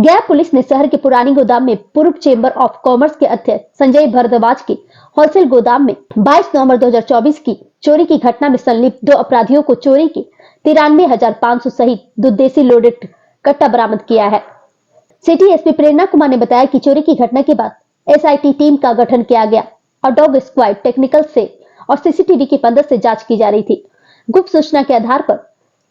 गया पुलिस ने शहर के पुरानी गोदाम में पूर्व चेंबर ऑफ कॉमर्स के अध्यक्ष संजय भारद्वाज की होलसेल गोदाम में 22 नवंबर 2024 की चोरी की घटना में संलिप्त 2 अपराधियों को चोरी के 93,500 सहित 2 देसी लोडेड कट्टा बरामद किया है। सिटी एसपी प्रेरणा कुमार ने बताया कि चोरी की घटना के बाद एसआईटी टीम का गठन किया गया और डॉग स्क्वाड, टेक्निकल सेल और सीसीटीवी की मदद से जांच की जा रही थी। गुप्त सूचना के आधार पर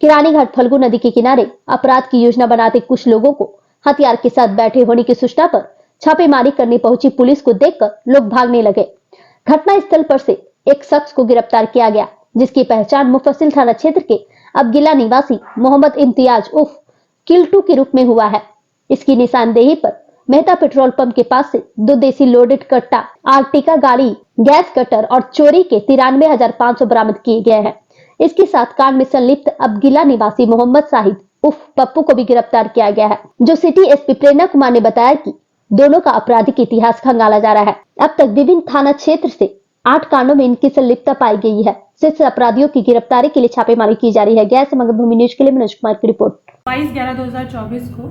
किरानीघाट फल्गु नदी के किनारे अपराध की योजना बनाते कुछ लोगों को हथियार के साथ बैठे होने की सूचना पर छापेमारी करने पहुंची पुलिस को देखकर लोग भागने लगे। घटना स्थल पर से एक शख्स को गिरफ्तार किया गया, जिसकी पहचान मुफस्सिल थाना क्षेत्र के अबगिला निवासी मोहम्मद इम्तियाज उर्फ किल्टू के रूप में हुआ है। इसकी निशानदेही पर मेहता पेट्रोल पंप के पास से 2 देसी लोडेड कट्टा, आर्टिका गाड़ी, गैस कटर और चोरी के 93,500 बरामद किए गए हैं। इसके साथ कांड में संलिप्त अबगिला निवासी मोहम्मद साहिद उर्फ पप्पू को भी गिरफ्तार किया गया है, जो सिटी एसपी प्रेरणा कुमार ने बताया कि दोनों का आपराधिक इतिहास खंगाला जा रहा है। अब तक विभिन्न थाना क्षेत्र से 8 कांडों में इनकी संलिप्तता पाई गई है। शीर्ष अपराधियों की गिरफ्तारी के लिए छापेमारी की जा रही है। गया से मगधभूमि न्यूज के लिए मनोज कुमार की रिपोर्ट। 22/11/2024 को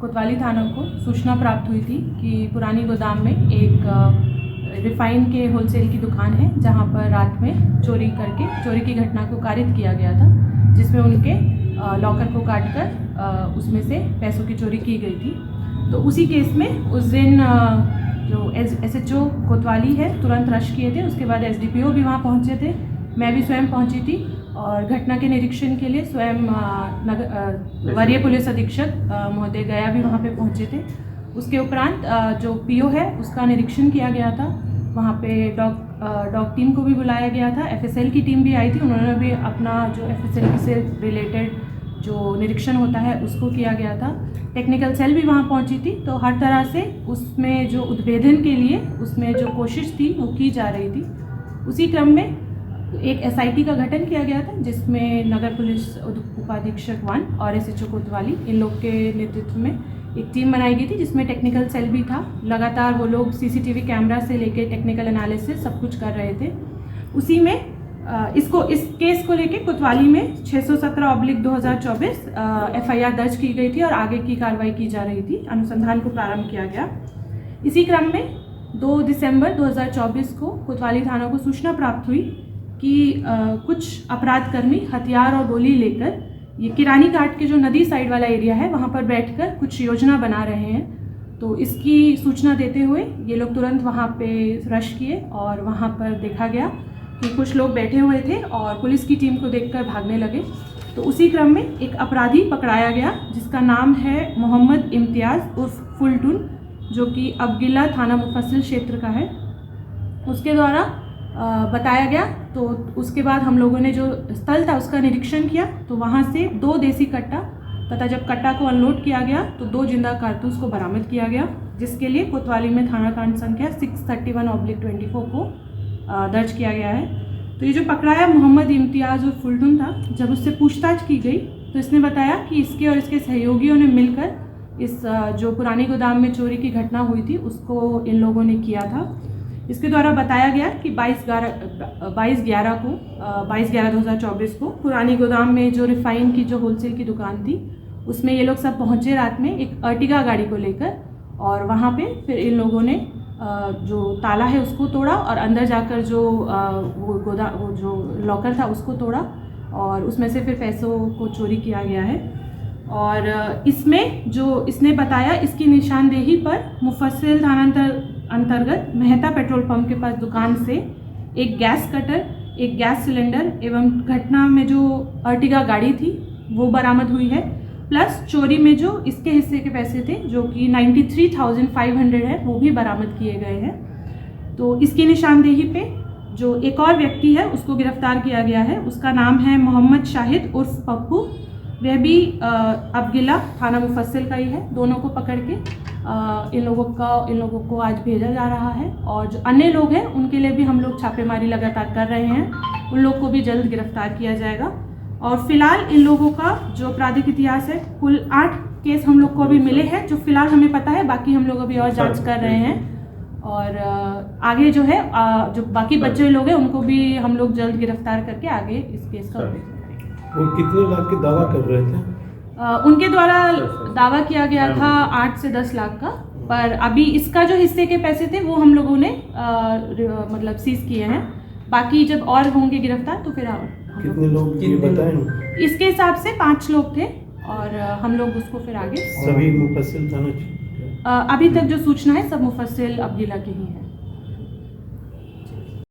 कोतवाली थाना को सूचना प्राप्त हुई थी कि पुरानी गोदाम में एक रिफाइन के होलसेल की दुकान है, जहां पर रात में चोरी की घटना को कारित किया गया था, जिसमें उनके लॉकर को काटकर उसमें से पैसों की चोरी की गई थी। तो उसी केस में उस दिन जो एसएचओ कोतवाली है तुरंत रश किए थे। उसके बाद एसडीपीओ भी वहाँ पहुँचे थे, मैं भी स्वयं पहुँची थी और घटना के निरीक्षण के लिए स्वयं वरीय पुलिस अधीक्षक महोदय गया भी वहाँ पे पहुँचे थे। उसके उपरांत जो पीओ है उसका निरीक्षण किया गया था। वहाँ पे डॉग टीम को भी बुलाया गया था, एफएसएल की टीम भी आई थी, उन्होंने भी अपना जो एफएसएल से रिलेटेड जो निरीक्षण होता है उसको किया गया था। टेक्निकल सेल भी वहाँ पहुँची थी। तो हर तरह से उसमें जो उद्भेदन के लिए उसमें जो कोशिश थी वो की जा रही थी। उसी क्रम में एक एसआईटी का गठन किया गया था, जिसमें नगर पुलिस उपाधीक्षक 1 और एसएचओ कोतवाली इन लोग के नेतृत्व में एक टीम बनाई गई थी, जिसमें टेक्निकल सेल भी था। लगातार वो लोग सीसीटीवी कैमरा से लेके टेक्निकल एनालिसिस सब कुछ कर रहे थे। उसी में इस केस को लेके कोतवाली में 617/2024 एफआईआर दर्ज की गई थी और आगे की कार्रवाई की जा रही थी। अनुसंधान को प्रारंभ किया गया। इसी क्रम में 2 दिसंबर 2024 को कोतवाली थाना को सूचना प्राप्त हुई कि कुछ अपराधकर्मी हथियार और गोली लेकर ये किरानीघाट के जो नदी साइड वाला एरिया है वहाँ पर बैठकर कुछ योजना बना रहे हैं। तो इसकी सूचना देते हुए ये लोग तुरंत वहाँ पे रश किए और वहाँ पर देखा गया कि कुछ लोग बैठे हुए थे और पुलिस की टीम को देखकर भागने लगे। तो उसी क्रम में एक अपराधी पकड़ाया गया, जिसका नाम है मोहम्मद इम्तियाज उर्फ फुलटून, जो कि अबगिला थाना मुफस्सिल क्षेत्र का है। उसके द्वारा बताया गया। तो उसके बाद हम लोगों ने जो स्थल था उसका निरीक्षण किया, तो वहाँ से 2 देसी कट्टा तथा जब कट्टा को अनलोड किया गया तो 2 जिंदा कारतूस को बरामद किया गया, जिसके लिए कोतवाली में थाना कांड संख्या 631/24 को दर्ज किया गया है। तो ये जो पकड़ाया मोहम्मद इम्तियाज और फुलटून था, जब उससे पूछताछ की गई तो इसने बताया कि इसके और इसके सहयोगियों ने मिलकर इस जो पुरानी गोदाम में चोरी की घटना हुई थी उसको इन लोगों ने किया था। इसके द्वारा बताया गया कि 22/11/2024 को पुरानी गोदाम में जो रिफाइन की जो होलसेल की दुकान थी उसमें ये लोग सब पहुँचे रात में एक अर्टिगा गाड़ी को लेकर, और वहाँ पे फिर इन लोगों ने जो ताला है उसको तोड़ा और अंदर जाकर जो वो जो लॉकर था उसको तोड़ा और उसमें से फिर पैसों को चोरी किया गया है। और इसमें जो इसने बताया, इसकी निशानदेही पर मुफस्सिल थाना अंतर्गत मेहता पेट्रोल पंप के पास दुकान से एक गैस कटर, एक गैस सिलेंडर एवं घटना में जो अर्टिगा गाड़ी थी वो बरामद हुई है। प्लस चोरी में जो इसके हिस्से के पैसे थे जो कि 93,500 है वो भी बरामद किए गए हैं। तो इसकी निशानदेही पे जो एक और व्यक्ति है उसको गिरफ्तार किया गया है। उसका नाम है मोहम्मद शाहिद उर्फ पप्पू। वह भी अबगिला थाना मुफस्सिल का ही है। दोनों को पकड़ के इन लोगों को आज भेजा जा रहा है, और जो अन्य लोग हैं उनके लिए भी हम लोग छापेमारी लगातार कर रहे हैं। उन लोग को भी जल्द गिरफ्तार किया जाएगा। और फिलहाल इन लोगों का जो आपराधिक इतिहास है, कुल 8 केस हम लोग को अभी मिले हैं जो फिलहाल हमें पता है। बाकी हम लोग अभी और जांच कर रहे हैं, और आगे जो है जो बाकी बचे लोग हैं उनको भी हम लोग जल्द गिरफ्तार करके आगे इस केस का वो कितने लाख की दावा कर रहे थे? उनके द्वारा दावा किया गया था 8 से 10 लाख का, पर अभी इसका जो हिस्से के पैसे थे वो हम लोगों ने मतलब सीज किए हैं। बाकी जब और होंगे गिरफ्तार तो फिर कितने लोग ये बताएं? इसके हिसाब से 5 लोग थे और हम लोग उसको फिर आगे सभी मुफस्सिल थाना अभी तक जो सूचना है सब मुफस्सिल अब्दुल्ला के ही है।